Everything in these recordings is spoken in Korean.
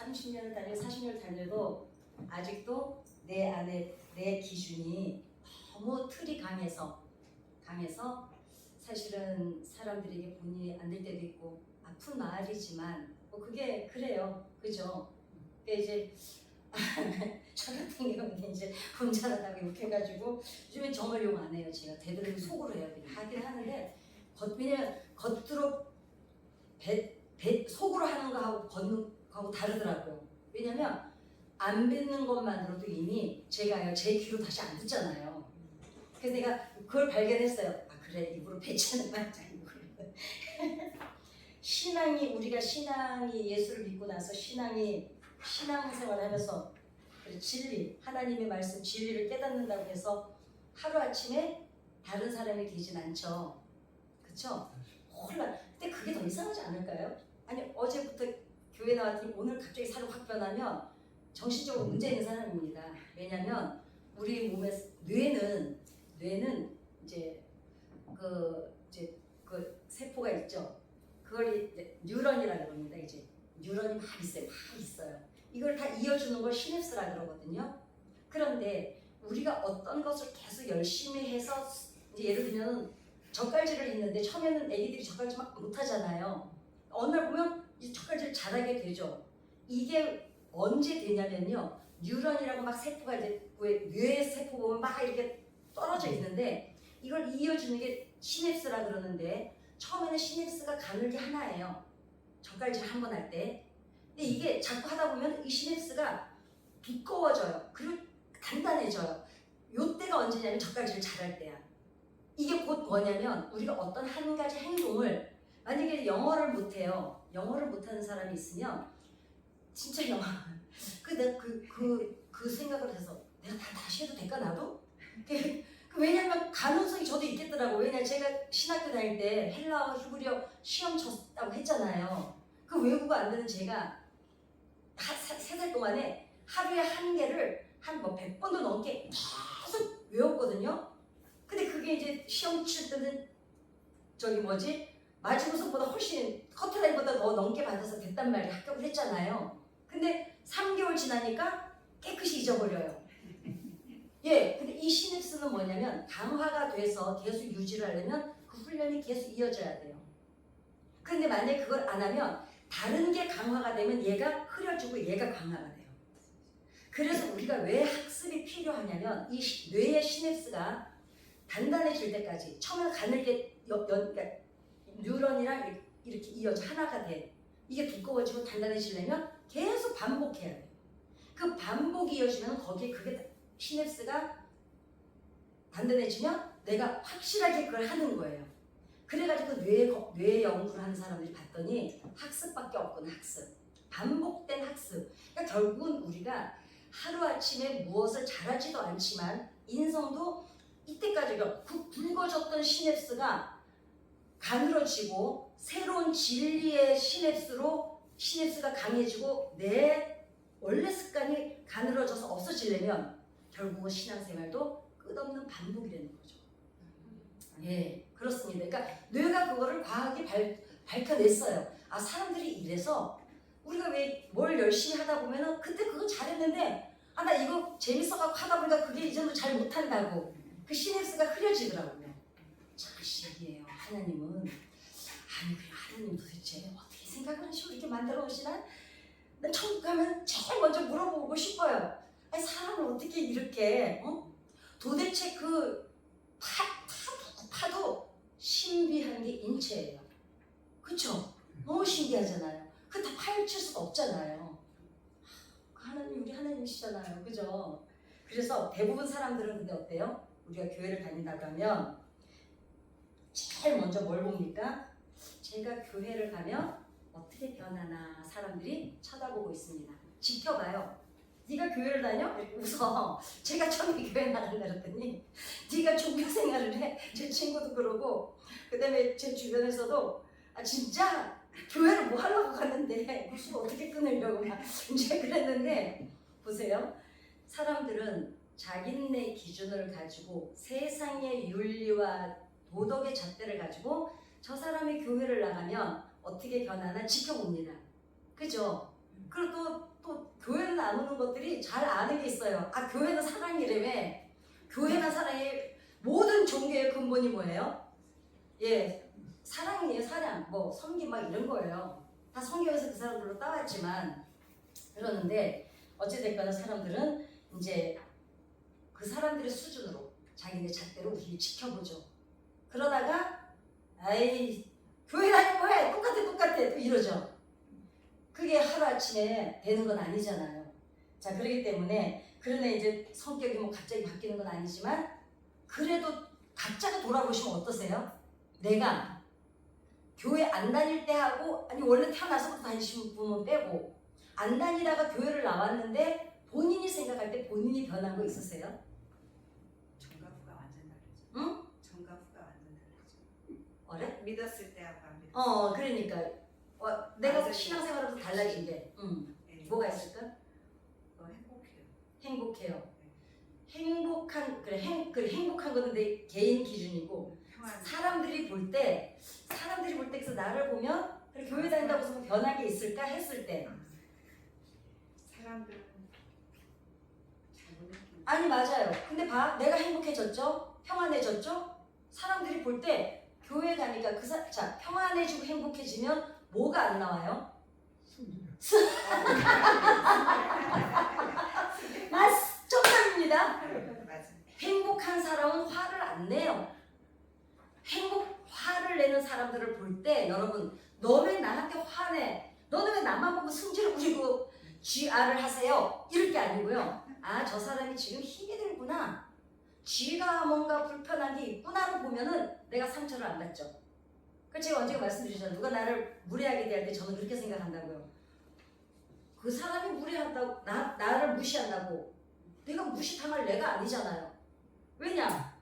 30년을 다니고 40년을 다녀도 아직도 내 안에 내 기준이 너무 틀이 강해서 사실은 사람들에게 본인이 안 될 때도 있고 아픈 말이지만 뭐 그게 그래요. 그죠? 그러니까 이제 저 같은 경우는 이제 혼자라다가 욕해가지고 요즘에 정말 욕 안 해요. 제가 되도록 속으로 해요. 하긴 하는데 왜냐면 겉으로 속으로 하는 거하고 걷는 거하고 다르더라고요. 왜냐면 안 뱉는 것만으로도 이미 제가요 제 귀로 다시 안 듣잖아요. 그래서 내가 그걸 발견했어요. 아 그래 입으로 뱉지는 말자 이거를. 우리가 신앙이 예수를 믿고 나서 신앙생활을 하면서 진리 하나님의 말씀 진리를 깨닫는다고 해서 하루아침에 다른 사람이 되진 않죠. 그쵸? 근데 그게 더 이상하지 않을까요? 아니 어제부터 교회 나왔더니 오늘 갑자기 살이 확 변하면 정신적으로 문제 있는 사람입니다. 왜냐면 우리 몸의 뇌는 이제 그 세포가 있죠. 그걸 이제 뉴런이라고 합니다. 이제 뉴런이 막 있어요. 이걸 다 이어주는 걸 시냅스라 그러거든요. 그런데 우리가 어떤 것을 계속 열심히 해서 이제 예를 들면 젓갈질을 했는데 처음에는 애기들이 젓갈질 막 못하잖아요. 어느 날 보면 이 젓갈질 잘하게 되죠. 이게 언제 되냐면요. 뉴런이라고 막 세포가 이제 뇌 세포 보면 막 이렇게 떨어져 있는데 이걸 이어주는 게 시냅스라 그러는데 처음에는 시냅스가 가늘게 하나예요. 젓갈질 한 번 할 때. 근데 이게 자꾸 하다 보면 이 시냅스가 두꺼워져요. 그리고 단단해져요. 요때가 언제냐면 젓갈질을 잘할 때야. 이게 곧 뭐냐면 우리가 어떤 한 가지 행동을 만약에 영어를 못해요. 영어를 못하는 사람이 있으면 진짜 영어 내가 그 생각을 해서 내가 다시 해도 될까 나도? 왜냐면 가능성이 저도 있겠더라고. 왜냐면 제가 신학교 다닐 때 헬라어 히브리어 시험 쳤다고 했잖아요. 그 외국어 안 되는 제가 3달 동안에 하루에 한 개를 한 100번도 넘게 계속 외웠거든요. 근데 그게 이제 시험 칠 때는 마지노선보다 훨씬 커트라인보다 더 넘게 받아서 됐단 말이에요. 합격을 했잖아요. 근데 3개월 지나니까 깨끗이 잊어버려요. 예, 근데 이 시냅스는 뭐냐면 강화가 돼서 계속 유지를 하려면 그 훈련이 계속 이어져야 돼요. 그런데 만약에 그걸 안 하면 다른 게 강화가 되면 얘가 흐려지고 얘가 강화가 돼요. 그래서 우리가 왜 학습이 필요하냐면 이 뇌의 시냅스가 단단해질 때까지 처음에 가늘게 그러니까 뉴런이랑 이렇게 이어져 하나가 돼. 이게 두꺼워지고 단단해지려면 계속 반복해야 돼요. 그 반복이 이어지면 거기에 그게 시냅스가 단단해지면 내가 확실하게 그걸 하는 거예요. 그래가지고 뇌 연구를 하는 사람들이 봤더니 학습밖에 없구나. 학습. 반복된 학습. 그러니까 결국은 우리가 하루아침에 무엇을 잘하지도 않지만 인성도 이때까지 굵어졌던 시냅스가 가늘어지고 새로운 진리의 시냅스가 강해지고 내 원래 습관이 가늘어져서 없어지려면 결국은 신앙생활도 끝없는 반복이 되는 거죠. 예, 그렇습니다. 그러니까 뇌가 그거를 과학이 밝혀냈어요. 아, 사람들이 이래서 우리가 왜 뭘 열심히 하다 보면은 그때 그거 잘했는데 아, 나 이거 재밌어갖고 하다 보니까 그게 이제는 잘 못한다고 그 시냅스가 흐려지더라고요. 참 신기해요. 하나님은 아니 그래 하나님 도대체 어떻게 생각을 하시고 이렇게 만들어 놓으시나? 난 천국 가면 제일 먼저 물어보고 싶어요. 아니 사람을 어떻게 이렇게 도대체 그 파도 신비한 게 인체예요. 그쵸? 너무 신기하잖아요. 그 다 파헤칠 수가 없잖아요. 하나님 우리 하나님이시잖아요. 그죠? 그래서 대부분 사람들은 근데 어때요? 우리가 교회를 다닌다고 하면 제일 먼저 뭘 봅니까? 제가 교회를 가면 어떻게 변하나 사람들이 쳐다보고 있습니다. 지켜봐요. 네가 교회를 다녀? 웃어. 제가 처음에 교회 나간다 그랬더니 네가 종교 생활을 해? 제 친구도 그러고 그 다음에 제 주변에서도 아 진짜? 교회를 뭐 하려고 갔는데 무슨 어떻게 끊으려고 막 이제 그랬는데 보세요. 사람들은 자기네 기준을 가지고 세상의 윤리와 도덕의 잣대를 가지고 저 사람이 교회를 나가면 어떻게 변하나 지켜봅니다. 그죠? 그리고 나누는 것들이 잘 아는 게 있어요. 아, 교회는 사랑이라며. 교회가 사랑의 모든 종교의 근본이 뭐예요? 예, 사랑이에요. 사랑. 뭐 섬김 막 이런 거예요. 다 성경에서 그 사람들로 따왔지만 그러는데 어찌됐거나 사람들은 이제 그 사람들의 수준으로 자기네 잣대로 우리를 지켜보죠. 그러다가 아이 교회 다니고 해 똑같아 또 이러죠. 그게 하루아침에 되는 건 아니잖아요. 자, 그렇기 때문에 그러네 이제 성격이 뭐 갑자기 바뀌는 건 아니지만 그래도 각자가 돌아보시면 어떠세요? 내가 교회 안 다닐 때 하고 아니 원래 태어나서부터 다니시는 분은 빼고 안 다니다가 교회를 나왔는데 본인이 생각할 때 본인이 변한 거 있으세요? 전과 후가 완전 다르죠. 응? 전과 후가 완전 다르죠. 어래? 믿었을 때하고 안 믿었을 때. 그러니까 내가 맞아요. 신앙생활하면서 달라진 게 네. 뭐가 있을까? 행복해요. 행복해요. 행복한 그래 행복한 거는 내 개인 기준이고 평안. 사람들이 볼 때 그래서 나를 보면 그래, 교회 다닌다고 해서 뭐 변한 게 있을까 했을 때 사람들은 잘못 느끼는. 아니 맞아요. 근데 봐 내가 행복해졌죠? 평안해졌죠? 사람들이 볼 때 교회 가니까 자 평안해지고 행복해지면 뭐가 안 나와요? 정답입니다. 맞아. 행복한 사람은 화를 안 내요. 화를 내는 사람들을 볼 때 여러분 너 왜 나한테 화내? 너는 왜 나만 보고 승질을 부리고 GR을 하세요? 이럴 게 아니고요. 아, 저 사람이 지금 힘이 들구나. 쥐가 뭔가 불편한 게 있구나로 보면은 내가 상처를 안 받죠. 그 제가 언제 말씀드리잖아요. 누가 나를 무례하게 대할 때 저는 그렇게 생각한다고요. 그 사람이 무례한다고 나를 무시한다고 내가 무시당할 내가 아니잖아요. 왜냐?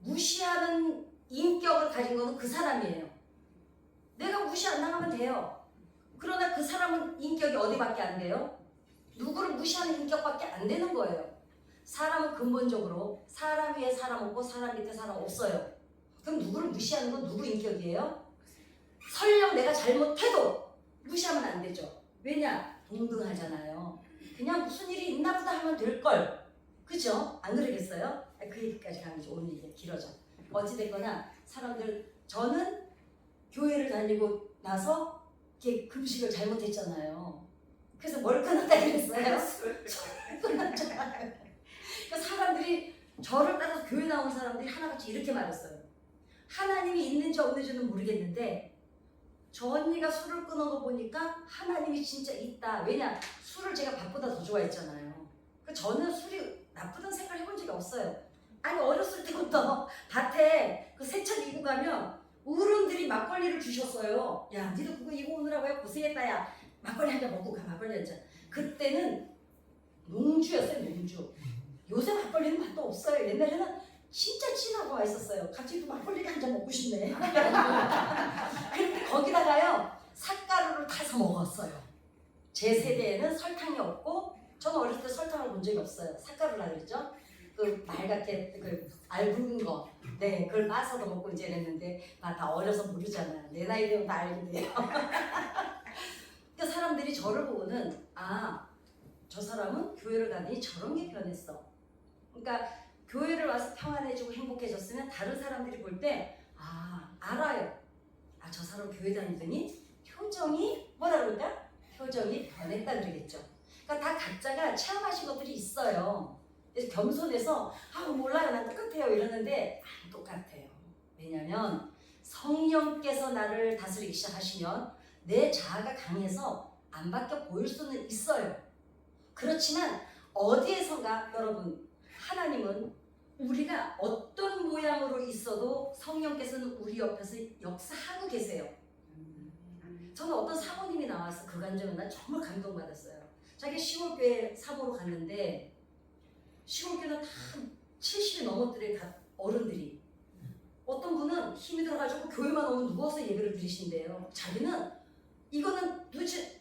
무시하는 인격을 가진 거는 그 사람이에요. 내가 무시 안 당하면 돼요. 그러나 그 사람은 인격이 어디밖에 안 돼요? 누구를 무시하는 인격밖에 안 되는 거예요. 사람은 근본적으로 사람 위에 사람 없고 사람 밑에 사람 없어요. 그럼 누구를 무시하는 건 누구 인격이에요? 설령 내가 잘못해도 무시하면 안 되죠. 왜냐? 동등하잖아요. 그냥 무슨 일이 있나 보다 하면 될걸. 그죠? 안 그러겠어요? 그 얘기까지 가면 오늘 얘기가 길어져. 어찌됐거나 사람들 저는 교회를 다니고 나서 이렇게 금식을 잘못했잖아요. 그래서 뭘 끊었다 그랬어요? 끊었잖아요. 그러니까 사람들이 저를 따라서 교회 나온 사람들이 하나같이 이렇게 말했어요. 하나님이 있는지 없는지는 모르겠는데 저 언니가 술을 끊은 거 보니까 하나님이 진짜 있다. 왜냐? 술을 제가 밥보다 더 좋아했잖아요. 저는 술이 나쁘다는 생각을 해본 적이 없어요. 아니 어렸을 때부터 밭에 그 세차 이고 가면 어른들이 막걸리를 주셨어요. 야, 니도 그거 이고 오느라고 야 고생했다. 야, 막걸리 한 잔 먹고 가. 막걸리 한 잔. 그때는 농주였어요. 농주. 요새 막걸리는 맛도 없어요. 옛날에는 진짜 진하고 맛있었어요. 갑자기 또 막걸리를 한 잔 먹고 싶네. 그런데 거기다가요 삿가루를 타서 먹었어요. 제 세대에는 설탕이 없고 저는 어렸을 때 설탕을 본 적이 없어요. 삿가루라 그랬죠. 그 말갛게 그 얇은 거, 네 그걸 빠서도 먹고 이제 이랬는데 다 어려서 모르잖아요. 내 나이 되면 다 알게 돼요. 그러니까 사람들이 저를 보고는 아, 저 사람은 교회를 가더니 저런 게 변했어. 그러니까 교회를 와서 평안해지고 행복해졌으면 다른 사람들이 볼 때 아, 알아요. 아, 저 사람 교회 다니더니 표정이 뭐라 그럴까? 표정이 변했다 그러겠죠. 그러니까 다 각자가 체험하신 것들이 있어요. 그래서 겸손해서 아 몰라요 난 똑같아요 이러는데 안 똑같아요. 왜냐면 성령께서 나를 다스리기 시작하시면 내 자아가 강해서 안 바뀌어 보일 수는 있어요. 그렇지만 어디에선가 여러분 하나님은 우리가 어떤 모양으로 있어도 성령께서는 우리 옆에서 역사하고 계세요. 저는 어떤 사모님이 나와서 그 간증을 난 정말 감동받았어요. 자기 시골교회 사모로 갔는데 시골교회는 다 70이 넘었더래 다 어른들이. 어떤 분은 힘이 들어가지고 교회만 오면 누워서 예배를 드리신대요. 자기는 이거는 도대체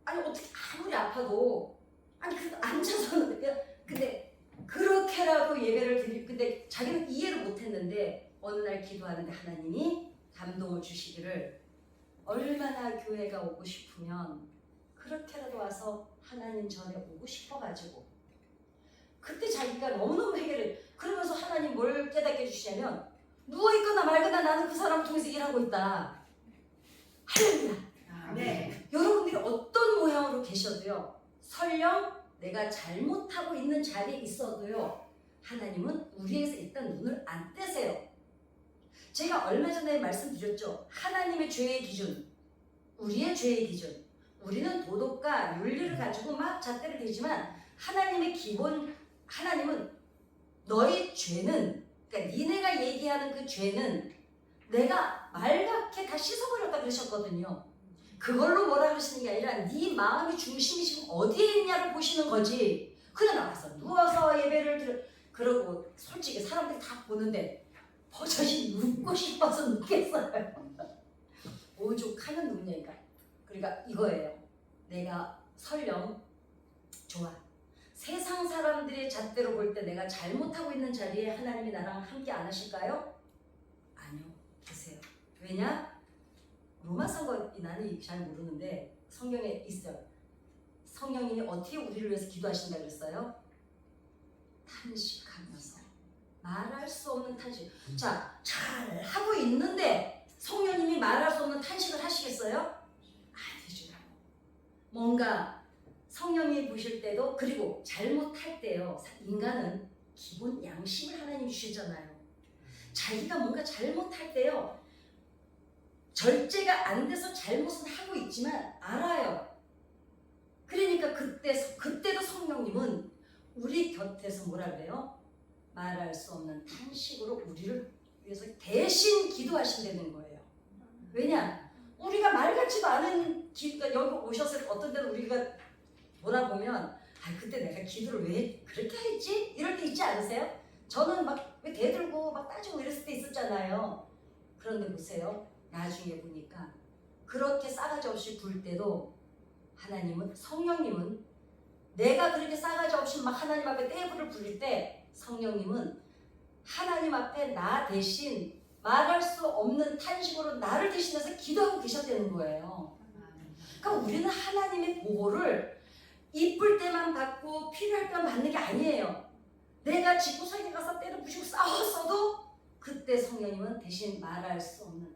아니 어떻게 아무리 아파도 아니 그 앉아서는 근데 그렇게라도 예배를 드리 근데 자기는 이해를 못했는데 어느 날 기도하는데 하나님이 감동을 주시기를 얼마나 교회가 오고 싶으면 그렇게라도 와서 하나님 전에 오고 싶어가지고 그때 자기가 너무너무 해결해. 그러면서 하나님 뭘 깨닫게 해주시냐면 누워있거나 말거나 나는 그 사람을 통해서 일하고 있다. 할렐루야. 네. 여러분들이 어떤 모양으로 계셔도요, 설령 내가 잘못하고 있는 자리에 있어도요, 하나님은 우리에서 일단 눈을 안 떼세요. 제가 얼마 전에 말씀드렸죠. 하나님의 죄의 기준, 우리의 죄의 기준. 우리는 도덕과 윤리를 가지고 막 잣대를 대지만 하나님의 기본, 하나님은 너의 죄는, 그러니까 니네가 얘기하는 그 죄는 내가 말갛게 다 씻어버렸다 그러셨거든요. 그걸로 뭐라 그러시는 게 아니라 네 마음의 중심이 지금 어디에 있냐를 보시는 거지. 그냥 나와서 누워서 예배를 드려. 그러고 솔직히 사람들이 다 보는데 버젓이 눕고 싶어서 눕겠어요. 오죽하면 눕냐니까. 그러니까 이거예요. 내가 설령 좋아. 세상 사람들의 잣대로 볼 때 내가 잘못하고 있는 자리에 하나님이 나랑 함께 안 하실까요? 아니요. 계세요. 왜냐? 로마서가 나는 잘 모르는데 성경에 있어요. 성령님이 어떻게 우리를 위해서 기도하신다 그랬어요? 탄식하면서 말할 수 없는 탄식. 자, 잘 하고 있는데 성령님이 말할 수 없는 탄식을 하시겠어요? 아니죠. 뭔가 성령이 보실 때도, 그리고 잘못할 때요, 인간은 기본 양심을 하나님 주시잖아요. 자기가 뭔가 잘못할 때요, 절제가 안 돼서 잘못은 하고 있지만 알아요. 그러니까 그때도 성령님은 우리 곁에서 뭐라 그래요? 말할 수 없는 탄식으로 우리를 위해서 대신 기도하신다는 거예요. 왜냐? 우리가 말 같지도 않은 그러니까 여기 오셨을 때 어떤 때는 우리가 돌아보면 그때 내가 기도를 왜 그렇게 했지? 이럴 때 있지 않으세요? 저는 막 왜 대들고 막 따지고 이랬을 때 있었잖아요. 그런데 보세요. 나중에 보니까 그렇게 싸가지 없이 굴 때도 하나님은, 성령님은 내가 그렇게 싸가지 없이 막 하나님 앞에 떼부를 부릴 때 성령님은 하나님 앞에 나 대신 말할 수 없는 탄식으로 나를 대신해서 기도하고 계셨다는 거예요. 그러니까 우리는 하나님의 보호를 이쁠 때만 받고 필요할 때만 받는 게 아니에요. 내가 집구석에 가서 때려 부시고 싸웠어도 그때 성령님은 대신 말할 수 없는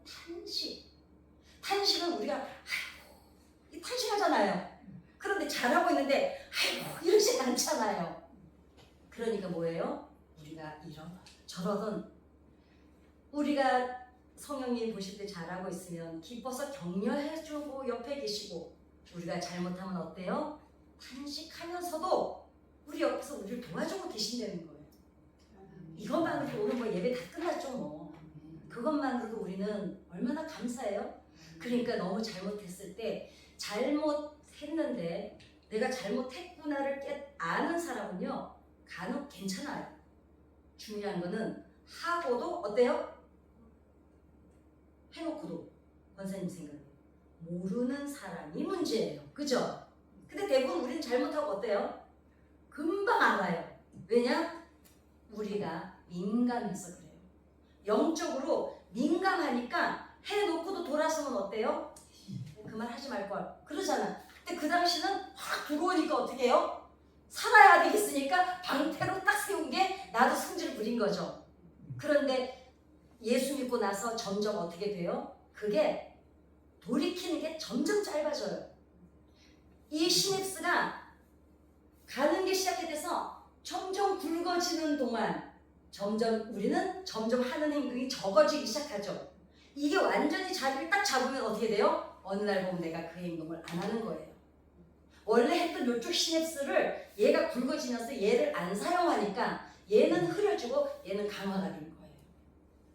탄식은 우리가 아이고 탄식하잖아요. 그런데 잘하고 있는데 아이고 이러지 않잖아요. 그러니까 뭐예요? 우리가 저러던 우리가 성령님 보실 때 잘하고 있으면 기뻐서 격려해주고 옆에 계시고, 우리가 잘못하면 어때요? 탄식하면서도 우리 옆에서 우리를 도와주고 계신다는 거예요. 이것만으로도 오늘 뭐 예배 다 끝났죠 뭐. 그것만으로도 우리는 얼마나 감사해요. 그러니까 너무 잘못했을 때, 잘못했는데 내가 잘못했구나를 아는 사람은요 간혹 괜찮아요. 중요한 거는 하고도 어때요? 해놓고도 권사님 생각에 모르는 사람이 문제예요. 그죠? 근데 대부분 우리는 잘못하고 어때요? 금방 알아요. 왜냐? 우리가 민감해서 그래요. 영적으로 민감하니까 해놓고도 돌아서면 어때요? 그 말 하지 말걸 그러잖아. 근데 그 당시는 확 들어오니까 어떻게 해요? 살아야 되겠으니까 방패로 딱 세운 게 나도 성질을 부린 거죠. 그런데 예수 믿고 나서 점점 어떻게 돼요? 그게 돌이키는 게 점점 짧아져요. 이 시냅스가 가는 게 시작이 돼서 점점 굵어지는 동안 우리는 점점 하는 행동이 적어지기 시작하죠. 이게 완전히 자리를 딱 잡으면 어떻게 돼요? 어느 날 보면 내가 그 행동을 안 하는 거예요. 원래 했던 이쪽 시냅스를 얘가 굵어지면서 얘를 안 사용하니까 얘는 흐려지고 얘는 강화가 된 거예요.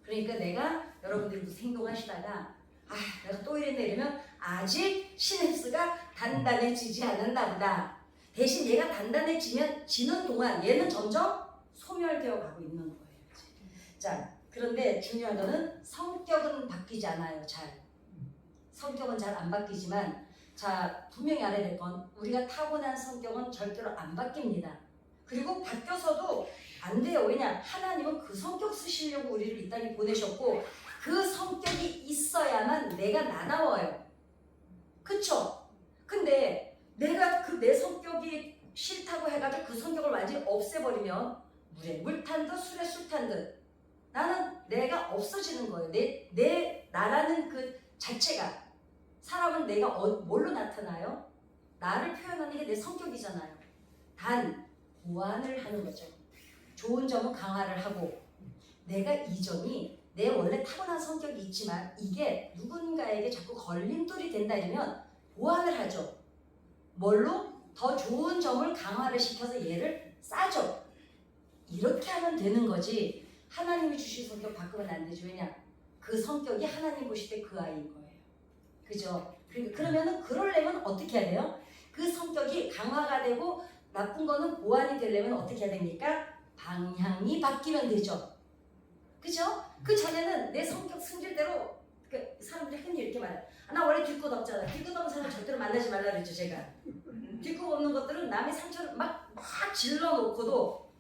그러니까 내가 여러분들이 무슨 행동하시다가 내가 또 이랬네 이러면 아직 시냅스가 단단해지지 않았나 보다. 대신 얘가 단단해지는 동안 얘는 점점 소멸되어 가고 있는 거예요. 자, 그런데 중요한 거는 성격은 바뀌지 않아요. 성격은 잘 안 바뀌지만, 자, 분명히 알아야 될 건 우리가 타고난 성격은 절대로 안 바뀝니다. 그리고 바뀌어서도 안 돼요. 왜냐? 하나님은 그 성격 쓰시려고 우리를 이 땅에 보내셨고 그 성격이 있어야만 내가 나나워요. 그쵸? 근데 내가 그 내 성격이 싫다고 해가지고 그 성격을 완전히 없애버리면 물에 물 탄 듯 술에 술 탄 듯 나는 내가 없어지는 거예요. 나라는 그 자체가 사람은 내가 뭘로 나타나요? 나를 표현하는 게 내 성격이잖아요. 단 보완을 하는 거죠. 좋은 점은 강화를 하고 내가 이 점이 내 원래 타고난 성격이 있지만 이게 누군가에게 자꾸 걸림돌이 된다 이러면 보완을 하죠. 뭘로? 더 좋은 점을 강화를 시켜서 얘를 싸죠. 이렇게 하면 되는 거지 하나님이 주신 성격 바꾸면 안 되죠. 왜냐? 그 성격이 하나님 보실 때 그 아이인 거예요. 그죠? 그러면은 그러려면 어떻게 해야 돼요? 그 성격이 강화가 되고 나쁜 거는 보완이 되려면 어떻게 해야 됩니까? 방향이 바뀌면 되죠. 그죠? 그 전에는 내 성격 승질대로 그 사람들이 흔히 이렇게 말해요. 나 원래 뒷끝 없잖아. 뒷끝 없는 사람 절대로 만나지 말라 그랬죠 제가. 뒷끝 없는 것들은 남의 상처를 막 질러 놓고도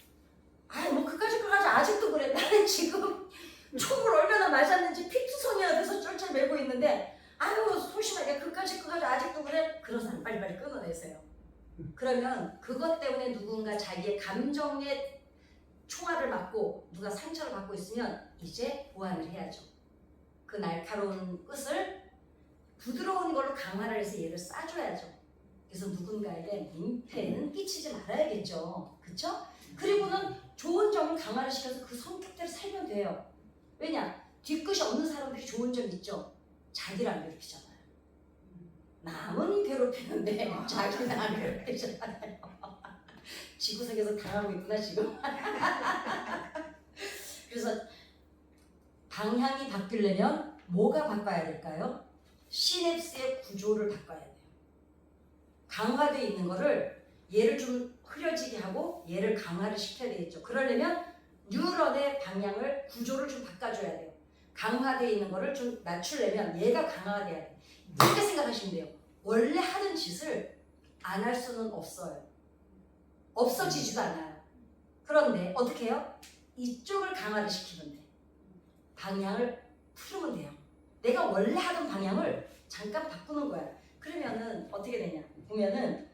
아이 뭐 그까짓 아직도 그래. 나는 지금 총을 얼마나 맞았는지 피투성이가 돼서 쩔쩔 매고 있는데 아유 소심하게 그까짓 아직도 그래. 그런 사람 빨리빨리 끊어내세요. 그러면 그것 때문에 누군가 자기의 감정에 총알을 맞고 누가 상처를 받고 있으면 이제 보완을 해야죠. 그 날카로운 끝을 부드러운 걸로 강화를 해서 얘를 싸줘야죠. 그래서 누군가에게 민폐는 끼치지 말아야겠죠. 그쵸? 그리고는 좋은 점을 강화를 시켜서 그 성격대로 살면 돼요. 왜냐? 뒤끝이 없는 사람들이 좋은 점 있죠. 자기를 안 괴롭히잖아요. 남은 괴롭히는데 자기는 안 괴롭히잖아요. 지구상에서 당하고 있구나 지금. 그래서 방향이 바뀌려면 뭐가 바꿔야 될까요? 시냅스의 구조를 바꿔야 돼요. 강화되어 있는 거를 얘를 좀 흐려지게 하고 얘를 강화를 시켜야 되겠죠. 그러려면 뉴런의 방향을 구조를 좀 바꿔줘야 돼요. 강화되어 있는 거를 좀 낮추려면 얘가 강화가 돼야 돼요. 이렇게 생각하시면 돼요. 원래 하는 짓을 안 할 수는 없어요. 없어지지도 않아요. 그런데 어떻게 해요? 이쪽을 강화를 시키면 돼. 방향을 풀으면 돼요. 내가 원래 하던 방향을 잠깐 바꾸는 거야. 그러면은 어떻게 되냐? 보면은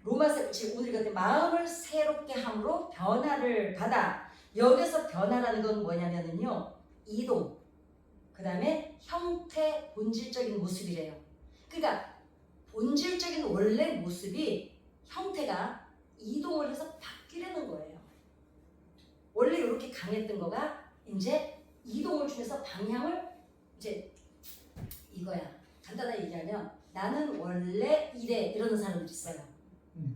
로마서 지금 오늘 같은 마음을 새롭게 함으로 변화를 받아. 여기서 변화라는 건 뭐냐면은요. 이동. 그 다음에 형태, 본질적인 모습이래요. 그러니까 본질적인 원래 모습이 형태가 이동을 해서 바뀌려는 거예요. 원래 이렇게 강했던 거가 이제 이동을 주면서 방향을 이제 이거야. 간단하게 얘기하면 나는 원래 이래 이러는 사람들 있어요.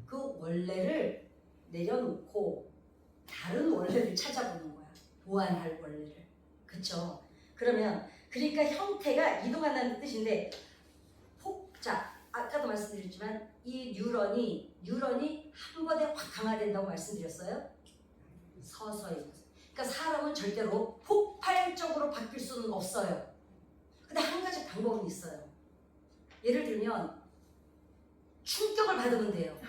그 원래를 내려놓고 다른 원래를 찾아보는 거야. 보완할 원래를. 그쵸? 그러면 그러니까 형태가 이동한다는 뜻인데 자, 아까도 말씀드렸지만 이 뉴런이 한 번에 확 강화된다고 말씀드렸어요. 서서히. 그러니까 사람은 절대로 폭발적으로 바뀔 수는 없어요. 근데 한 가지 방법은 있어요. 예를 들면 충격을 받으면 돼요.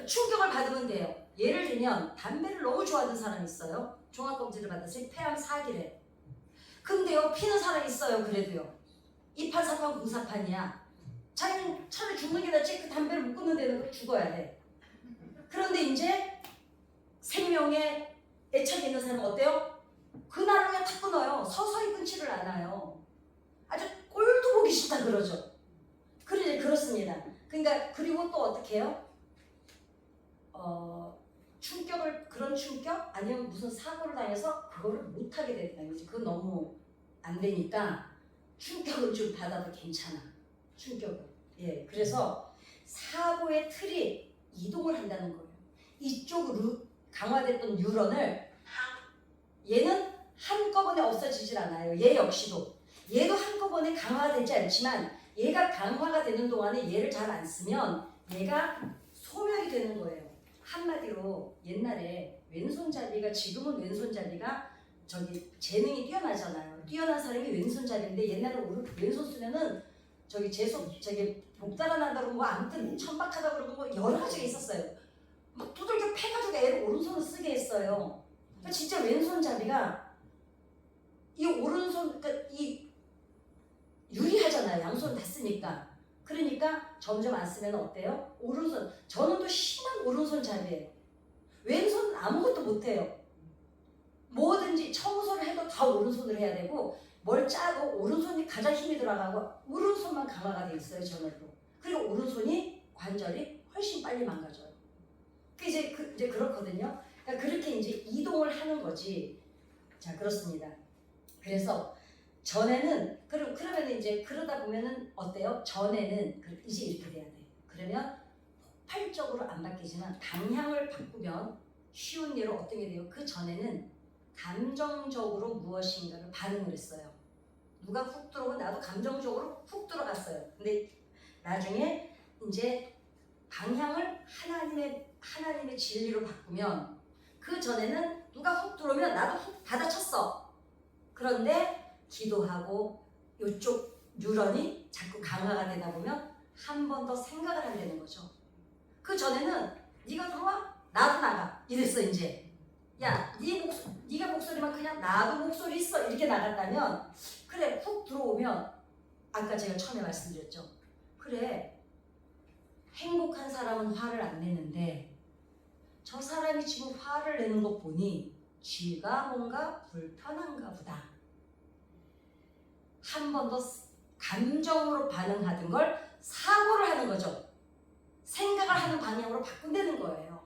충격을 받으면 돼요. 예를 들면 담배를 너무 좋아하는 사람이 있어요. 종합검진을 받았으니 폐암 4기래. 근데요 피는 사람이 있어요. 그래도요 2판 4판 공사판이야. 자기는 차라리 죽는 게 낫지 그 담배를 못 끊는 데는 죽어야 돼. 그런데 이제 생명에 애착이 있는 사람은 어때요? 그날로 그냥 탁 끊어요. 서서히 끊지를 않아요. 아주 꼴도 보기 싫다 그러죠. 그렇습니다. 그러니까 그리고 또 어떻게 해요? 그런 충격 아니면 무슨 사고를 당해서 그거를 못하게 된다는 거지. 그건 너무 안 되니까 충격을 좀 받아도 괜찮아. 충격을. 예, 그래서 사고의 틀이 이동을 한다는 거예요. 이쪽으로 강화됐던 뉴런을 얘는 한꺼번에 없어지질 않아요. 얘 역시도. 얘도 한꺼번에 강화되지 않지만 얘가 강화가 되는 동안에 얘를 잘 안 쓰면 얘가 소멸이 되는 거예요. 한마디로 옛날에 왼손잡이가 지금은 왼손잡이가 저기 재능이 뛰어나잖아요. 뛰어난 사람이 왼손잡이인데 옛날에 왼손 쓰면은 저기 목 달아난다고 뭐 아무튼 천박하다 그러고 뭐 여러 가지가 있었어요. 막 두들겨 패가지고 애를 오른손을 쓰게 했어요. 그러니까 진짜 왼손잡이가 이 오른손 그러니까 이 유리하잖아요. 양손 다 쓰니까. 그러니까 점점 안 쓰면 어때요? 오른손. 저는 또 심한 오른손잡이에요. 왼손은 아무것도 못해요. 뭐든지 청소를 해도 다 오른손으로 해야 되고 뭘 짜도 오른손이 가장 힘이 들어가고 오른손만 강화가 돼 있어요. 저절로. 그리고 오른손이 관절이 훨씬 빨리 망가져요. 이제 그렇거든요. 그러니까 그렇게 이제 이동을 하는 거지. 자, 그렇습니다. 그래서 전에는 그러면 이제 그러다 보면은 어때요? 전에는 이제 이렇게 돼야 돼. 그러면 폭발적으로 안 바뀌지만 방향을 바꾸면 쉬운 예로 어떤 게 돼요? 그 전에는 감정적으로 무엇인가를 반응을 했어요. 누가 훅 들어오면 나도 감정적으로 훅 들어갔어요. 근데 나중에 이제 방향을 하나님의 진리로 바꾸면 그 전에는 누가 훅 들어오면 나도 훅 받아쳤어. 그런데 기도하고 이쪽 뉴런이 자꾸 강화가 되다 보면 한 번 더 생각을 하게 되는 거죠. 그 전에는 네가 들어와 나도 나가 이랬어. 이제 야 네가 목소리만 그냥 나도 목소리 있어 이렇게 나갔다면 그래 훅 들어오면 아까 제가 처음에 말씀드렸죠. 그래 행복한 사람은 화를 안 내는데 저 사람이 지금 화를 내는 거 보니 쥐가 뭔가 불편한가 보다. 한 번 더 감정으로 반응하던 걸 사고를 하는 거죠. 생각을 하는 방향으로 바꾼다는 거예요.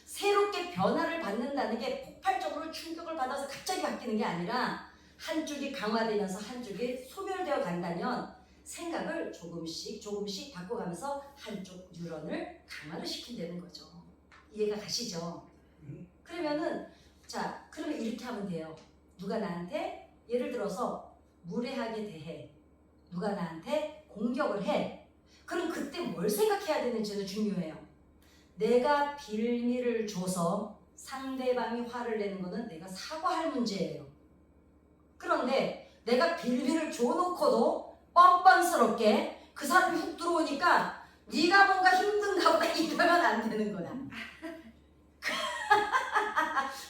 새롭게 변화를 받는다는 게 폭발적으로 충격을 받아서 갑자기 바뀌는 게 아니라 한쪽이 강화되면서 한쪽이 소멸되어 간다면 생각을 조금씩 바꿔가면서 한쪽 뉴런을 강화를 시킨다는 거죠. 이해가 가시죠? 그러면 이렇게 하면 돼요. 누가 나한테 예를 들어서 무례하게 대해. 누가 나한테 공격을 해. 그럼 그때 뭘 생각해야 되는지는 중요해요. 내가 빌미를 줘서 상대방이 화를 내는 거는 내가 사과할 문제예요. 그런데 내가 빌미를 줘놓고도 뻔뻔스럽게 그 사람이 훅 들어오니까 네가 뭔가 힘든가 보다 이러면 안 되는 거야.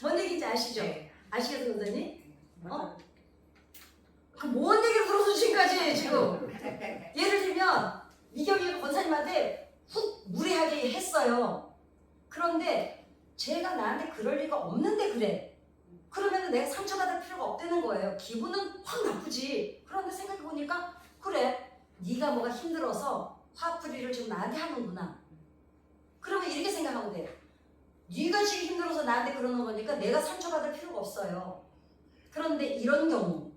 뭔 얘기인지 아시죠? 네. 아시겠어요, 선생님? 뭔 얘기를 들어서 지금까지 지금 예를 들면 미경이가 권사님한테 훅 무례하게 했어요. 그런데 제가 나한테 그럴 리가 없는데 그래. 그러면 내가 상처받을 필요가 없다는 거예요. 기분은 확 나쁘지. 그런데 생각해보니까 그래 네가 뭐가 힘들어서 화풀이를 지금 나한테 하는구나. 그러면 이렇게 생각하면 돼. 네가 지금 힘들어서 나한테 그러는 거니까 내가 상처받을 필요가 없어요. 그런데 이런 경우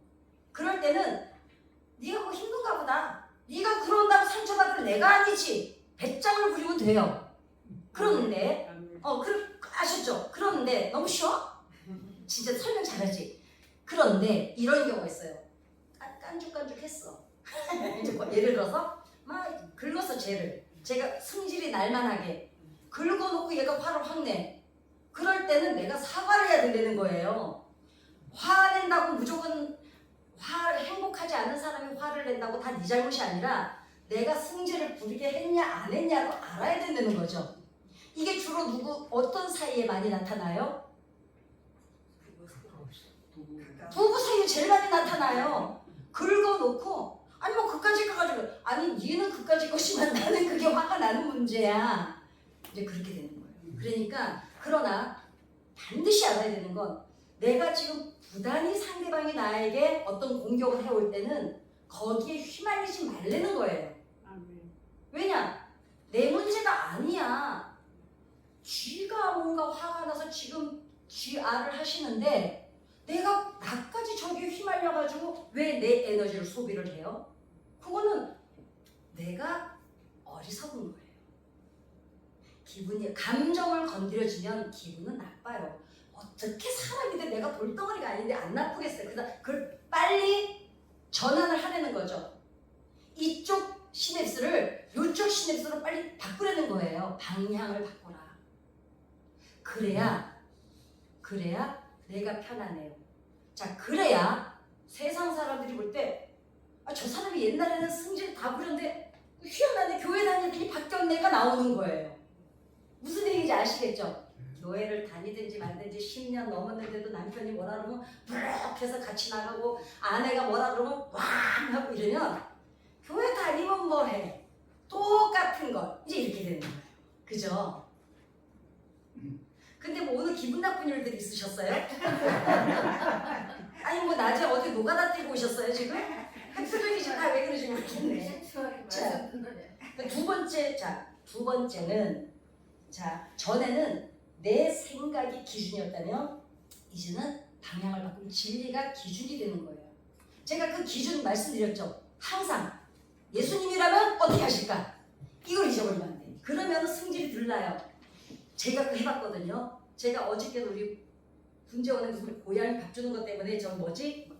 그럴 때는 네가 뭐 힘든가 보다. 네가 그런다고 상처받을 내가 아니지. 배짱을 부리면 돼요. 그런데 아셨죠? 그런데 너무 쉬워? 진짜 설명 잘하지? 그런데 이런 경우가 있어요. 깐죽깐죽했어. 예를 들어서 막 긁었어 쟤를. 제가 승질이 날만하게 긁어놓고 얘가 화를 확 내. 그럴 때는 내가 사과를 해야 된다는 거예요. 화낸다고 무조건 행복하지 않은 사람이 화를 낸다고 다 네 잘못이 아니라 내가 승질을 부리게 했냐 안 했냐도 알아야 된다는 거죠. 이게 주로 어떤 사이에 많이 나타나요? 부부 사이에 제일 많이 나타나요. 긁어놓고 아니 뭐 그까짓 가가지고 아니 니는 그까짓 것이면 나는 그게 화가 나는 문제야. 이제 그렇게 되는 거예요. 그러니까 그러나 반드시 알아야 되는 건 내가 지금 부단히 상대방이 나에게 어떤 공격을 해올 때는 거기에 휘말리지 말라는 거예요. 왜냐? 내 문제가 아니야. 쥐가 뭔가 화가 나서 지금 쥐알을 하시는데 내가 나까지 저기에 휘말려가지고 왜 내 에너지를 소비를 해요? 그거는 내가 어리석은 거예요. 감정을 건드려주면 기분은 나빠요. 어떻게 사람인데 내가 돌덩어리가 아닌데 안 나쁘겠어요. 그걸 빨리 전환을 하려는 거죠. 이쪽 시냅스를 이쪽 시냅스로 빨리 바꾸려는 거예요. 방향을 바꿔라. 그래야 내가 편안해요. 자, 그래야 세상 사람들이 볼 때 저 사람이 옛날에는 승질 다 부렸는데 희한하네 교회 다니더니 바뀌었네가 나오는 거예요. 무슨 얘기인지 아시겠죠? 교회를 다니든지 말든지 10년 넘었는데도 남편이 뭐라 그러면 부럭 해서 같이 나가고 아내가 뭐라 그러면 왕 하고 이러면 교회 다니면 뭐해? 똑같은 거 이제 이렇게 되는 거예요. 그죠? 근데 뭐 오늘 기분 나쁜 일들 있으셨어요? 아니 뭐 낮에 어디 노가다 뛰고 오셨어요 지금? 표정이 지금 다 왜 그러지 모르겠네. 자, 두 번째는 전에는 내 생각이 기준이었다면 이제는 방향을 바꾸면 진리가 기준이 되는 거예요. 제가 그 기준 말씀드렸죠. 항상 예수님이라면 어떻게 하실까? 이걸 잊어버리면 안 돼. 그러면 승질이 들나요. 제가 그 해봤거든요. 제가 어저께도 우리 분재원에 무슨 고양이 밥 주는 것 때문에 저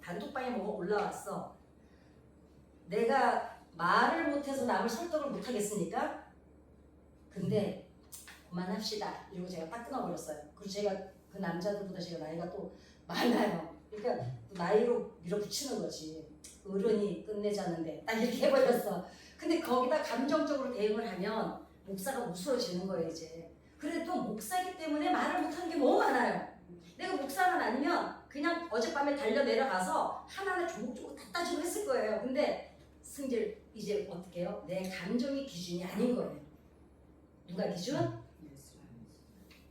단톡방에 뭐가 올라왔어. 내가 말을 못해서 남을 설득을 못하겠으니까 근데 그만합시다 이러고 제가 딱 끊어버렸어요. 그리고 제가 그 남자들보다 제가 나이가 또 많아요. 그러니까 나이로 밀어붙이는 거지. 어른이 끝내자는데 딱 이렇게 해버렸어. 근데 거기다 감정적으로 대응을 하면 목사가 무서워지는 거예요 이제. 그래도 목사이기 때문에 말을 못하는 게 너무 많아요. 내가 목사만 아니면 그냥 어젯밤에 달려 내려가서 하나하나 조목조목 다 따지고 했을 거예요. 근데 승질 이제 어떻게 해요? 내 감정이 기준이 아닌 거예요. 누가 기준?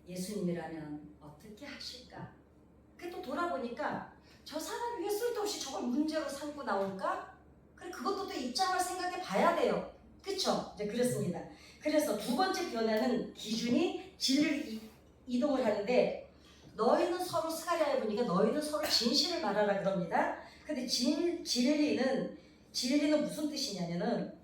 예수님이라면 어떻게 하실까? 그게 또 돌아보니까 저 사람이 왜 쓸데없이 저걸 문제로 삼고 나올까? 그래 그것도 또 입장을 생각해 봐야 돼요. 그쵸? 이제 그렇습니다. 그래서 두 번째 변화는 기준이 진리를 이동을 하는데 너희는 서로 스가랴에 보니까 너희는 서로 진실을 말하라 그럽니다. 근데 진리는 무슨 뜻이냐면은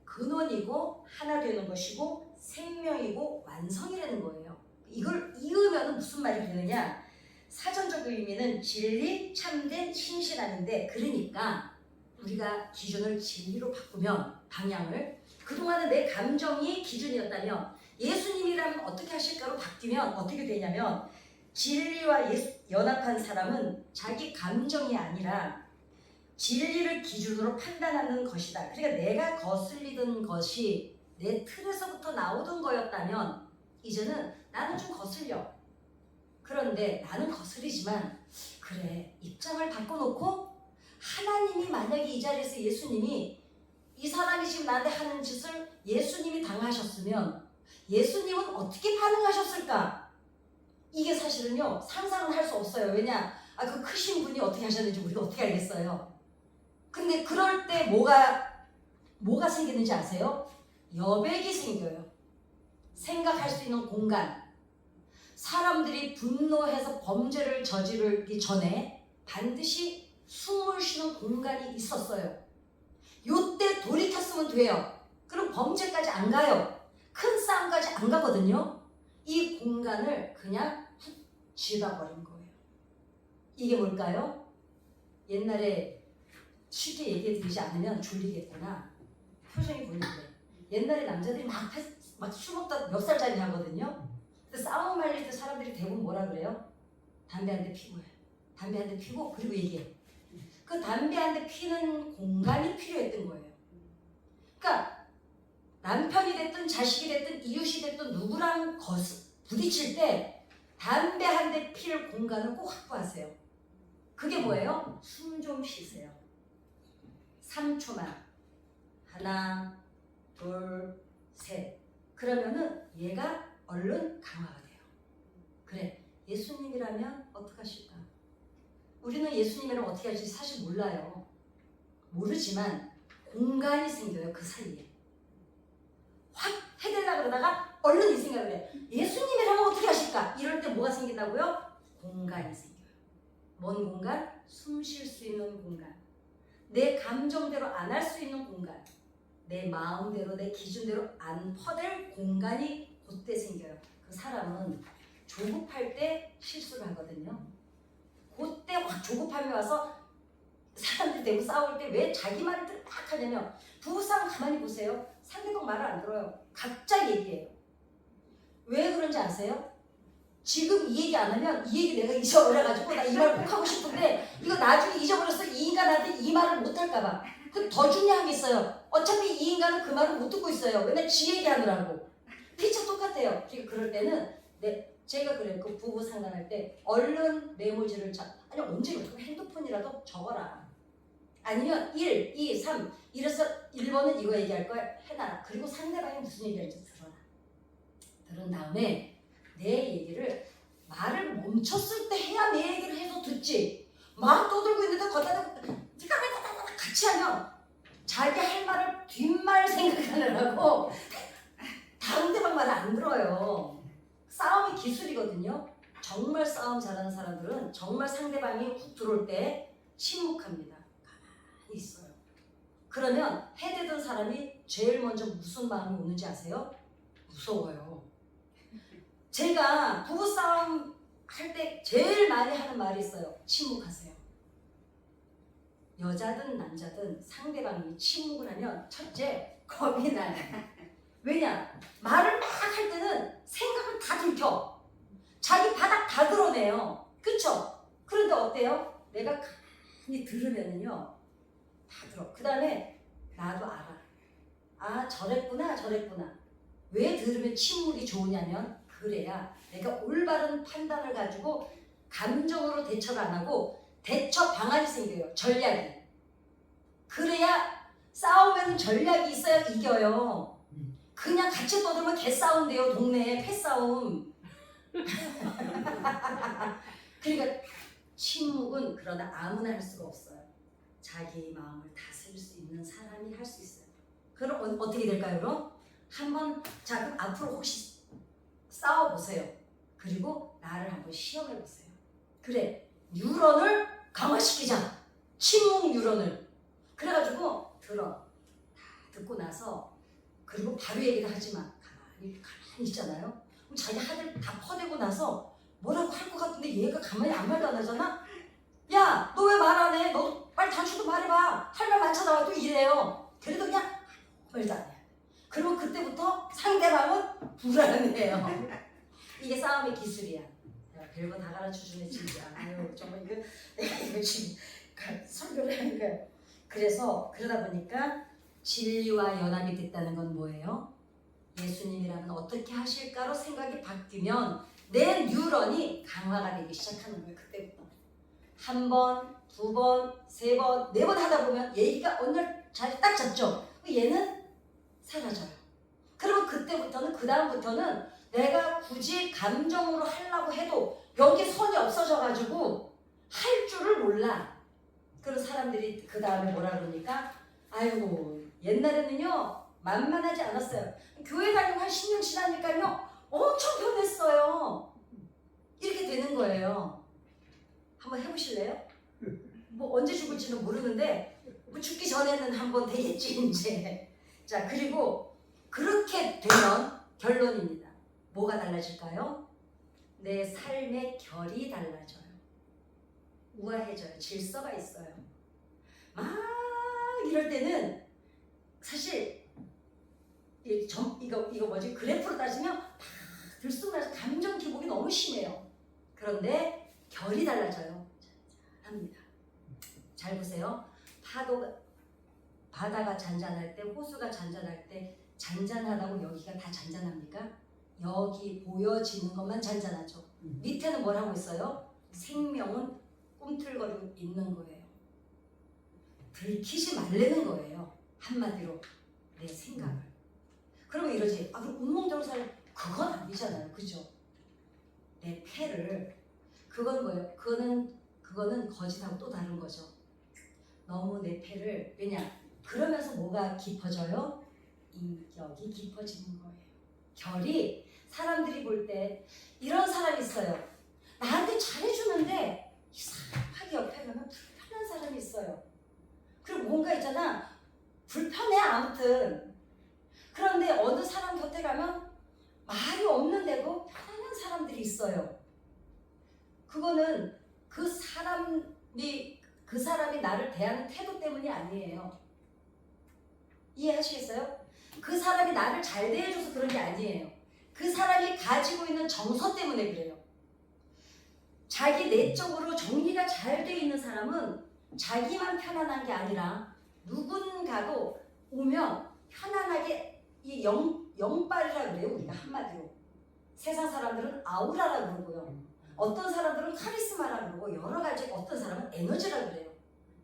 근원이고 하나 되는 것이고 생명이고 완성이라는 거예요. 이걸 이으면 무슨 말이 되느냐? 사전적 의미는 진리, 참된, 신실한인데 그러니까 우리가 기준을 진리로 바꾸면 방향을 그동안은 내 감정이 기준이었다면 예수님이라면 어떻게 하실까로 바뀌면 어떻게 되냐면 진리와 연합한 사람은 자기 감정이 아니라 진리를 기준으로 판단하는 것이다. 그러니까 내가 거슬리던 것이 내 틀에서부터 나오던 거였다면 이제는 나는 좀 거슬려. 그런데 나는 거슬리지만 그래 입장을 바꿔놓고 하나님이 만약에 이 자리에서 예수님이 이 사람이 지금 나한테 하는 짓을 예수님이 당하셨으면 예수님은 어떻게 반응하셨을까? 이게 사실은요 상상을 할 수 없어요. 왜냐? 그 크신 분이 어떻게 하셨는지 우리가 어떻게 알겠어요? 근데 그럴 때 뭐가 생기는지 아세요? 여백이 생겨요. 생각할 수 있는 공간. 사람들이 분노해서 범죄를 저지르기 전에 반드시 숨을 쉬는 공간이 있었어요. 요때 돌이켰으면 돼요. 그럼 범죄까지 안 가요. 큰 싸움까지 안 가거든요. 이 공간을 그냥 훅 지나버린 거예요. 이게 뭘까요? 옛날에 쉽게 얘기해 드리지 않으면 졸리겠구나. 표정이 보이는데 옛날에 남자들이 막 술 먹다 몇 살짜리 하거든요. 근데 싸움 말릴 때 사람들이 대부분 뭐라 그래요? 담배 한 대 피고 해. 담배 한 대 피고 그리고 얘기해. 그 담배 한 대 피는 공간이 필요했던 거예요. 그러니까 남편이 됐든 자식이 됐든 이웃이 됐든 누구랑 부딪힐 때 담배 한 대 필 공간을 꼭 확보하세요. 그게 뭐예요? 숨 좀 쉬세요. 3초만. 하나, 둘, 셋. 그러면은 얘가 얼른 강화가 돼요. 그래, 예수님이라면 어떻게 하실까? 우리는 예수님이라면 어떻게 할지 사실 몰라요. 모르지만 공간이 생겨요. 그 사이에. 확 해달라 그러다가 얼른 이 생각을 해. 예수님이라면 어떻게 하실까? 이럴 때 뭐가 생긴다고요? 공간이 생겨요. 뭔 공간? 숨 쉴 수 있는 공간. 내 감정대로 안 할 수 있는 공간. 내 마음대로 내 기준대로 안 퍼댈 공간이 그때 생겨요. 그 사람은 조급할 때 실수를 하거든요. 그때 확 조급함이 와서 사람들이 대부분 싸울 때 왜 자기 말을 딱 하냐면 부부싸움 가만히 보세요. 상대방 말을 안 들어요. 각자 얘기해요. 왜 그런지 아세요? 지금 이 얘기 안 하면 이 얘기 내가 잊어버려가지고 나 이 말 꼭 하고 싶은데 이거 나중에 잊어버렸어. 이 인간한테 이 말을 못 할까봐. 그 더 중요한 게 있어요. 어차피 이 인간은 그 말을 못 듣고 있어요. 맨날 지 얘기하느라고. 피차 똑같아요. 그러니까 그럴 때는 제가 그래요. 그 부부 상담할 때 얼른 메모지를 아니 언제 그렇게 핸드폰이라도 적어라. 아니면 1, 2, 3 이래서 1번은 이거 얘기할 거야 해놔라. 그리고 상대방이 무슨 얘기할지 들어라. 들은 다음에 내 얘기를 말을 멈췄을 때 해야 내 얘기를 해서 듣지. 막 떠들고 있는데 걷다 대고 네가 왜 같이 하면 자기 할 말을 뒷말 생각하느라고 상대방 말을 안 들어요. 싸움이 기술이거든요. 정말 싸움 잘하는 사람들은 정말 상대방이 훅 들어올 때 침묵합니다. 가만히 있어요. 그러면 해대던 사람이 제일 먼저 무슨 마음이 오는지 아세요? 무서워요. 제가 부부싸움 할 때 제일 많이 하는 말이 있어요. 침묵하세요. 여자든 남자든 상대방이 침묵을 하면 첫째 겁이 나요. 왜냐? 말을 막 할 때는 생각을 다 들켜. 자기 바닥 다 드러내요. 그쵸? 그런데 어때요? 내가 가만히 들으면은요 다 들어. 그 다음에 나도 알아. 아 저랬구나 저랬구나. 왜 들으면 침묵이 좋으냐면 그래야 내가 올바른 판단을 가지고 감정으로 대처를 안 하고 대처 방안이 생겨요. 전략이. 그래야 싸우면 전략이 있어야 이겨요. 그냥 같이 떠들면 개싸움 돼요. 동네에 패싸움. 그러니까 침묵은 그러나 아무나 할 수가 없어요. 자기 마음을 다스릴 수 있는 사람이 할 수 있어요. 그럼 어떻게 될까요? 그럼 한번 자 그럼 앞으로 혹시 싸워보세요. 그리고 나를 한번 시험해보세요. 그래 뉴런을 강화시키자. 침묵 뉴런을. 그래가지고 들어. 다 듣고 나서 그리고 바로 얘기를 하지 마. 가만히 있잖아요. 그럼 자기 하들 다 퍼내고 나서 뭐라고 할 것 같은데 얘가 가만히 아무 말도 안 하잖아? 야, 너 왜 말 안 해? 너 빨리 단추도 말해봐. 할 말 많잖아. 또 이래요. 그래도 그냥 아무 말도 안 해. 그러면 그때부터 상대방은 불안해요. 이게 싸움의 기술이야. 야, 별거 다 가르쳐주네 진짜. 아유 정말 이거 내가 이거 지금 설교를 하는 거야. 그래서 그러다 보니까 진리와 연합이 됐다는 건 뭐예요? 예수님이라면 어떻게 하실까로 생각이 바뀌면 내 뉴런이 강화가 되기 시작하는 거예요. 그때부터 한 번, 두 번, 세 번, 네 번 하다 보면 얘기가 어느 날 잘 딱 잡죠. 얘는 사라져요. 그러면 그때부터는 그 다음부터는 내가 굳이 감정으로 하려고 해도 여기 선이 없어져가지고 할 줄을 몰라. 그런 사람들이 그 다음에 뭐라 그러니까 아이고 옛날에는요 만만하지 않았어요. 교회 다니고 한 10년 지나니까요 엄청 변했어요. 이렇게 되는 거예요. 한번 해보실래요? 뭐 언제 죽을지는 모르는데 뭐 죽기 전에는 한번 되겠지 이제. 자 그리고 그렇게 되면 결론입니다. 뭐가 달라질까요? 내 삶의 결이 달라져요. 우아해져요. 질서가 있어요. 막 이럴 때는 사실 이거 뭐지 그래프로 따지면 막 들쑥날쑥 감정 기복이 너무 심해요. 그런데 결이 달라져요. 합니다. 잘 보세요. 바다가 잔잔할 때, 호수가 잔잔할 때 잔잔하다고 여기가 다 잔잔합니까? 여기 보여지는 것만 잔잔하죠. 밑에는 뭘 하고 있어요? 생명은 꿈틀거리고 있는 거예요. 들키지 말라는 거예요. 한마디로 내 생각을. 그러면 이러지. 아 그럼 운몽적으로 살려. 그건 아니잖아요. 그죠? 내 패를. 그건 뭐예요? 그거는 거짓하고 또 다른 거죠. 너무 내 패를 왜냐? 그러면서 뭐가 깊어져요? 인격이 깊어지는 거예요. 결이 사람들이 볼 때 이런 사람이 있어요. 나한테 잘해주는데 이상하게 옆에 가면 불편한 사람이 있어요. 그리고 뭔가 있잖아. 불편해 아무튼. 그런데 어느 사람 곁에 가면 말이 없는데도 편안한 사람들이 있어요. 그거는 그 사람이 나를 대하는 태도 때문이 아니에요. 이해하시겠어요? 그 사람이 나를 잘 대해줘서 그런 게 아니에요. 그 사람이 가지고 있는 정서 때문에 그래요. 자기 내적으로 정리가 잘 돼 있는 사람은 자기만 편안한 게 아니라 누군가도 오면 편안하게 이 영빨이라 그래요. 우리가 한마디로 세상 사람들은 아우라라고 그러고요. 어떤 사람들은 카리스마라고 그러고 여러 가지 어떤 사람은 에너지라고 그래요.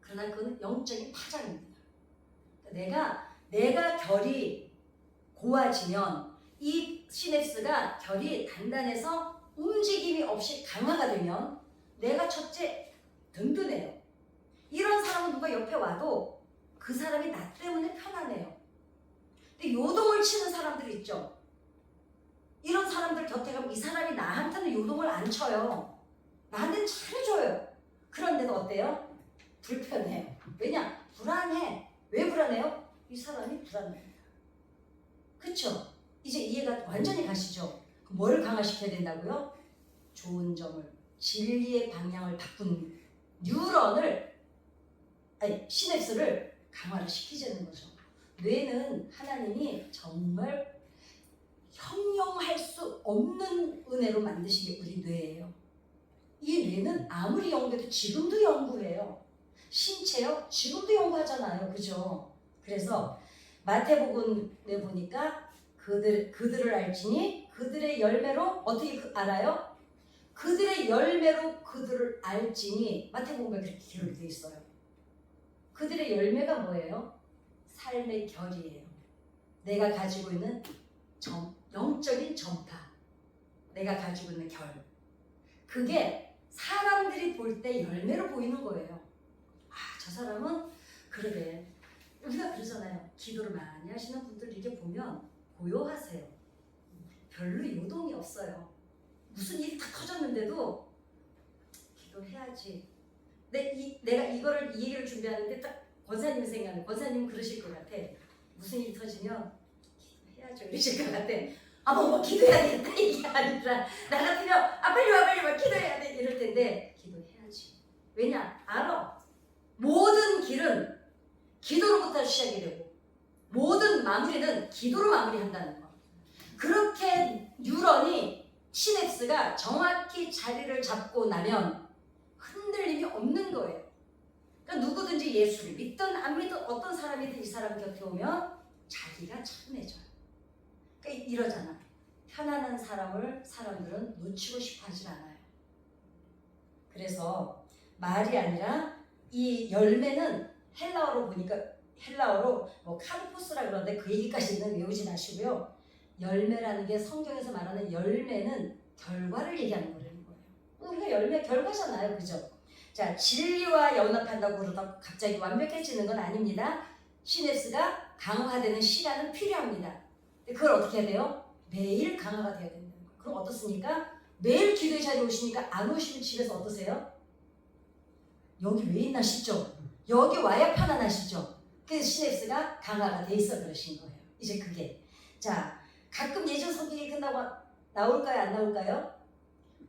그러나 그건 영적인 파장입니다. 내가 결이 고와지면 이 시냅스가 결이 단단해서 움직임이 없이 강화가 되면 내가 첫째 든든해요. 이런 사람은 누가 옆에 와도 그 사람이 나 때문에 편안해요. 근데 요동을 치는 사람들 있죠. 이런 사람들 곁에 가면 이 사람이 나한테는 요동을 안 쳐요. 나한테는 잘해줘요. 그런데도 어때요? 불편해요. 왜냐? 불안해. 왜 불안해요? 이 사람이 불안해요. 그쵸? 이제 이해가 완전히 가시죠? 뭘 강화시켜야 된다고요? 좋은 점을, 진리의 방향을 바꾸는 뉴런을, 시냅스를 강화를 시키자는 거죠. 뇌는 하나님이 정말 형용할 수 없는 은혜로 만드신 게 우리 뇌예요. 이 뇌는 아무리 연구해도 지금도 연구해요. 신체요? 지금도 연구하잖아요. 그죠? 그래서 마태복음에 보니까 그들을 알지니 그들의 열매로 어떻게 알아요? 그들의 열매로 그들을 알지니 마태복음에 그렇게 기록이 되어 있어요. 그들의 열매가 뭐예요? 삶의 결이에요. 내가 가지고 있는 영적인 전파, 내가 가지고 있는 결, 그게 사람들이 볼 때 열매로 보이는 거예요. 아, 저 사람은 그러게. 우리가 그러잖아요. 기도를 많이 하시는 분들 이렇게 보면 고요하세요. 별로 요동이 없어요. 무슨 일이 다 터졌는데도 기도해야지. 내가 이 얘기를 준비하는데 딱 권사님 생각나요. 권사님은 그러실 것 같아. 무슨 일이 터지면 기도해야죠 이러실 것 같아. 뭐 기도해야 되겠다 이게 아니라 나 같으면 빨리 와 기도해야 돼 이럴 텐데 기도해야지. 왜냐? 알아. 모든 길은 기도로부터 시작이 되고 모든 마무리는 기도로 마무리한다는 거. 그렇게 뉴런이 시냅스가 정확히 자리를 잡고 나면 흔들림이 없는 거예요. 그러니까 누구든지 예수를 믿든 안 믿든 어떤 사람이든 이 사람 곁에 오면 자기가 차분해져요. 그러니까 이러잖아. 편안한 사람들은 놓치고 싶어 하질 않아요. 그래서 말이 아니라 이 열매는 헬라어로 보니까 헬라어로 카르포스라 그러는데 그 얘기까지는 외우지 마시고요. 열매라는 게 성경에서 말하는 열매는 결과를 얘기하는 거라는 거예요. 우리가 열매 결과잖아요. 그죠? 자, 진리와 연합한다고 그러다 갑자기 완벽해지는 건 아닙니다. 시냅스가 강화되는 시간은 필요합니다. 그걸 어떻게 해야 돼요? 매일 강화가 돼야 된다는 거예요. 그럼 어떻습니까? 매일 기도의 자리에 오시니까 안 오시면 집에서 어떠세요? 여기 왜 있나 싶죠? 여기 와야 편안하시죠? 그래서 시냅스가 강화가 돼 있어 그러신 거예요. 이제 그게. 자, 가끔 예전 성경이 끝나고 나올까요? 안 나올까요?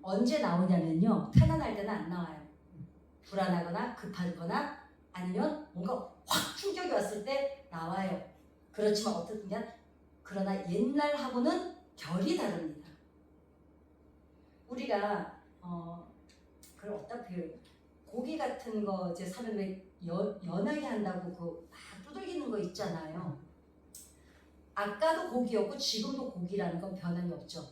언제 나오냐면요. 편안할 때는 안 나와요. 불안하거나 급하거나 아니면 뭔가 확 충격이 왔을 때 나와요. 그렇지만 어떻냐? 그러나 옛날하고는 결이 다릅니다. 우리가 그걸 어디다 표현? 고기 같은 거 이제 사면 왜 연하게 한다고 막 두들기는 거 있잖아요. 아까도 고기였고 지금도 고기라는 건 변함이 없죠.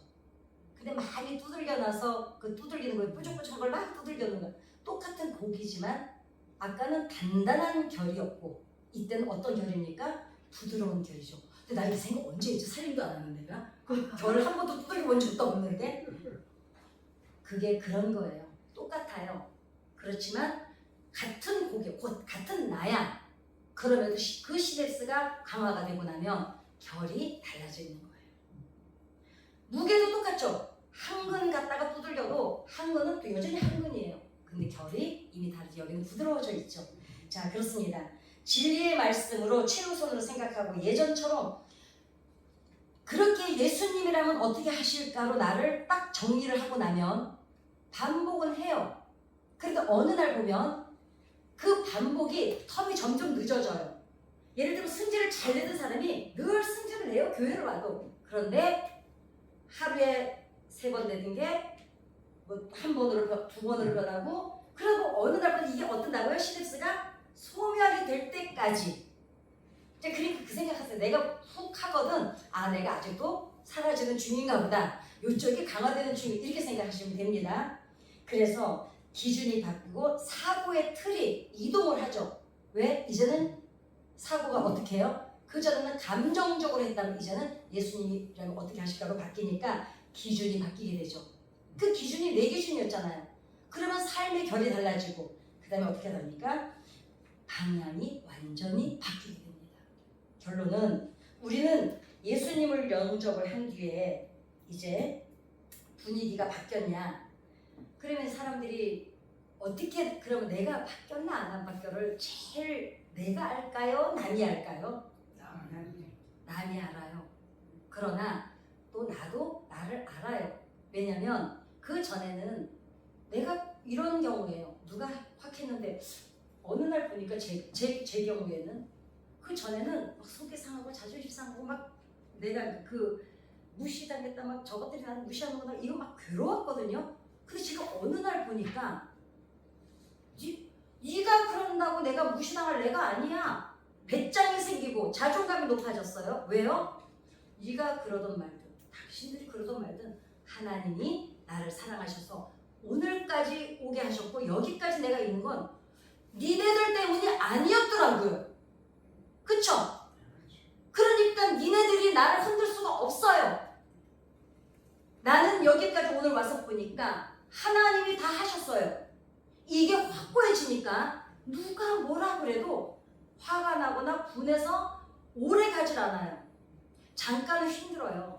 근데 많이 두들겨놔서 그 두들기는 거에 뿌죽뿌죽한 걸 막 두들겨놓은 거예요. 똑같은 고기지만 아까는 단단한 결이었고 이때는 어떤 결입니까? 부드러운 결이죠. 근데 나 이 생각 언제 했지? 살림도 안 하는 내가? 그 결을 한 번도 두들겨본 적도 없는데? 그게 그런 거예요. 똑같아요. 그렇지만 같은 고기, 곧 같은 나야. 그러면도 그 시냅스가 강화가 되고 나면 결이 달라지는 거예요. 무게도 똑같죠? 한근 갖다가 두들겨도 한근은 또 여전히 한근이에요. 근데 결이 이미 다르지. 여기는 부드러워져 있죠. 자, 그렇습니다. 진리의 말씀으로 최우선으로 생각하고 예전처럼 그렇게 예수님이라면 어떻게 하실까로 나를 딱 정리를 하고 나면 반복은 해요. 그러니까 어느 날 보면 그 반복이 텀이 점점 늦어져요. 예를 들면 승질을 잘 내는 사람이 늘 승질을 내요. 교회를 와도. 그런데 하루에 3번 내는 게 뭐 한 번으로 2번으로 변하고 그리고 어느 날부터 이게 어떤다고요? 시냅스가 소멸이 될 때까지. 그러니까 그 생각하세요. 내가 훅 하거든. 아, 내가 아직도 사라지는 중인가 보다. 요쪽이 강화되는 중이 이렇게 생각하시면 됩니다. 그래서 기준이 바뀌고 사고의 틀이 이동을 하죠. 왜? 이제는 사고가 어떻게 해요? 그전에는 감정적으로 했다면 이제는 예수님이라면 어떻게 하실까로 바뀌니까 기준이 바뀌게 되죠. 그 기준이 내 기준이었잖아요. 그러면 삶의 결이 달라지고 그 다음에 어떻게 됩니까? 방향이 완전히 바뀌게 됩니다. 결론은 우리는 예수님을 영접을 한 뒤에 이제 분위기가 바뀌었냐? 그러면 사람들이 어떻게 그러면 내가 바뀌었나 안 바뀌어를 제일 내가 알까요? 남이 알까요? 남이 알아요. 그러나 또 나도 나를 알아요. 왜냐면 그 전에는 내가 이런 경우에요. 누가 확 했는데 어느 날 보니까 제 경우에는 그 전에는 막 속이 상하고 자존심 상하고 막 내가 그 무시당했다 막 저것들이 나를 무시하는 거나 이거 막 괴로웠거든요. 근데 지금 어느 날 보니까 네가 그런다고 내가 무시당할 애가 아니야. 배짱이 생기고 자존감이 높아졌어요. 왜요? 네가 그러던 말든 당신들이 그러던 말든 하나님이 나를 사랑하셔서 오늘까지 오게 하셨고 여기까지 내가 있는 건 니네들 때문이 아니었더라고요. 그쵸? 그러니까 니네들이 나를 흔들 수가 없어요. 나는 여기까지 오늘 와서 보니까 하나님이 다 하셨어요. 이게 확고해지니까 누가 뭐라 그래도 화가 나거나 분해서 오래 가질 않아요. 잠깐은 힘들어요.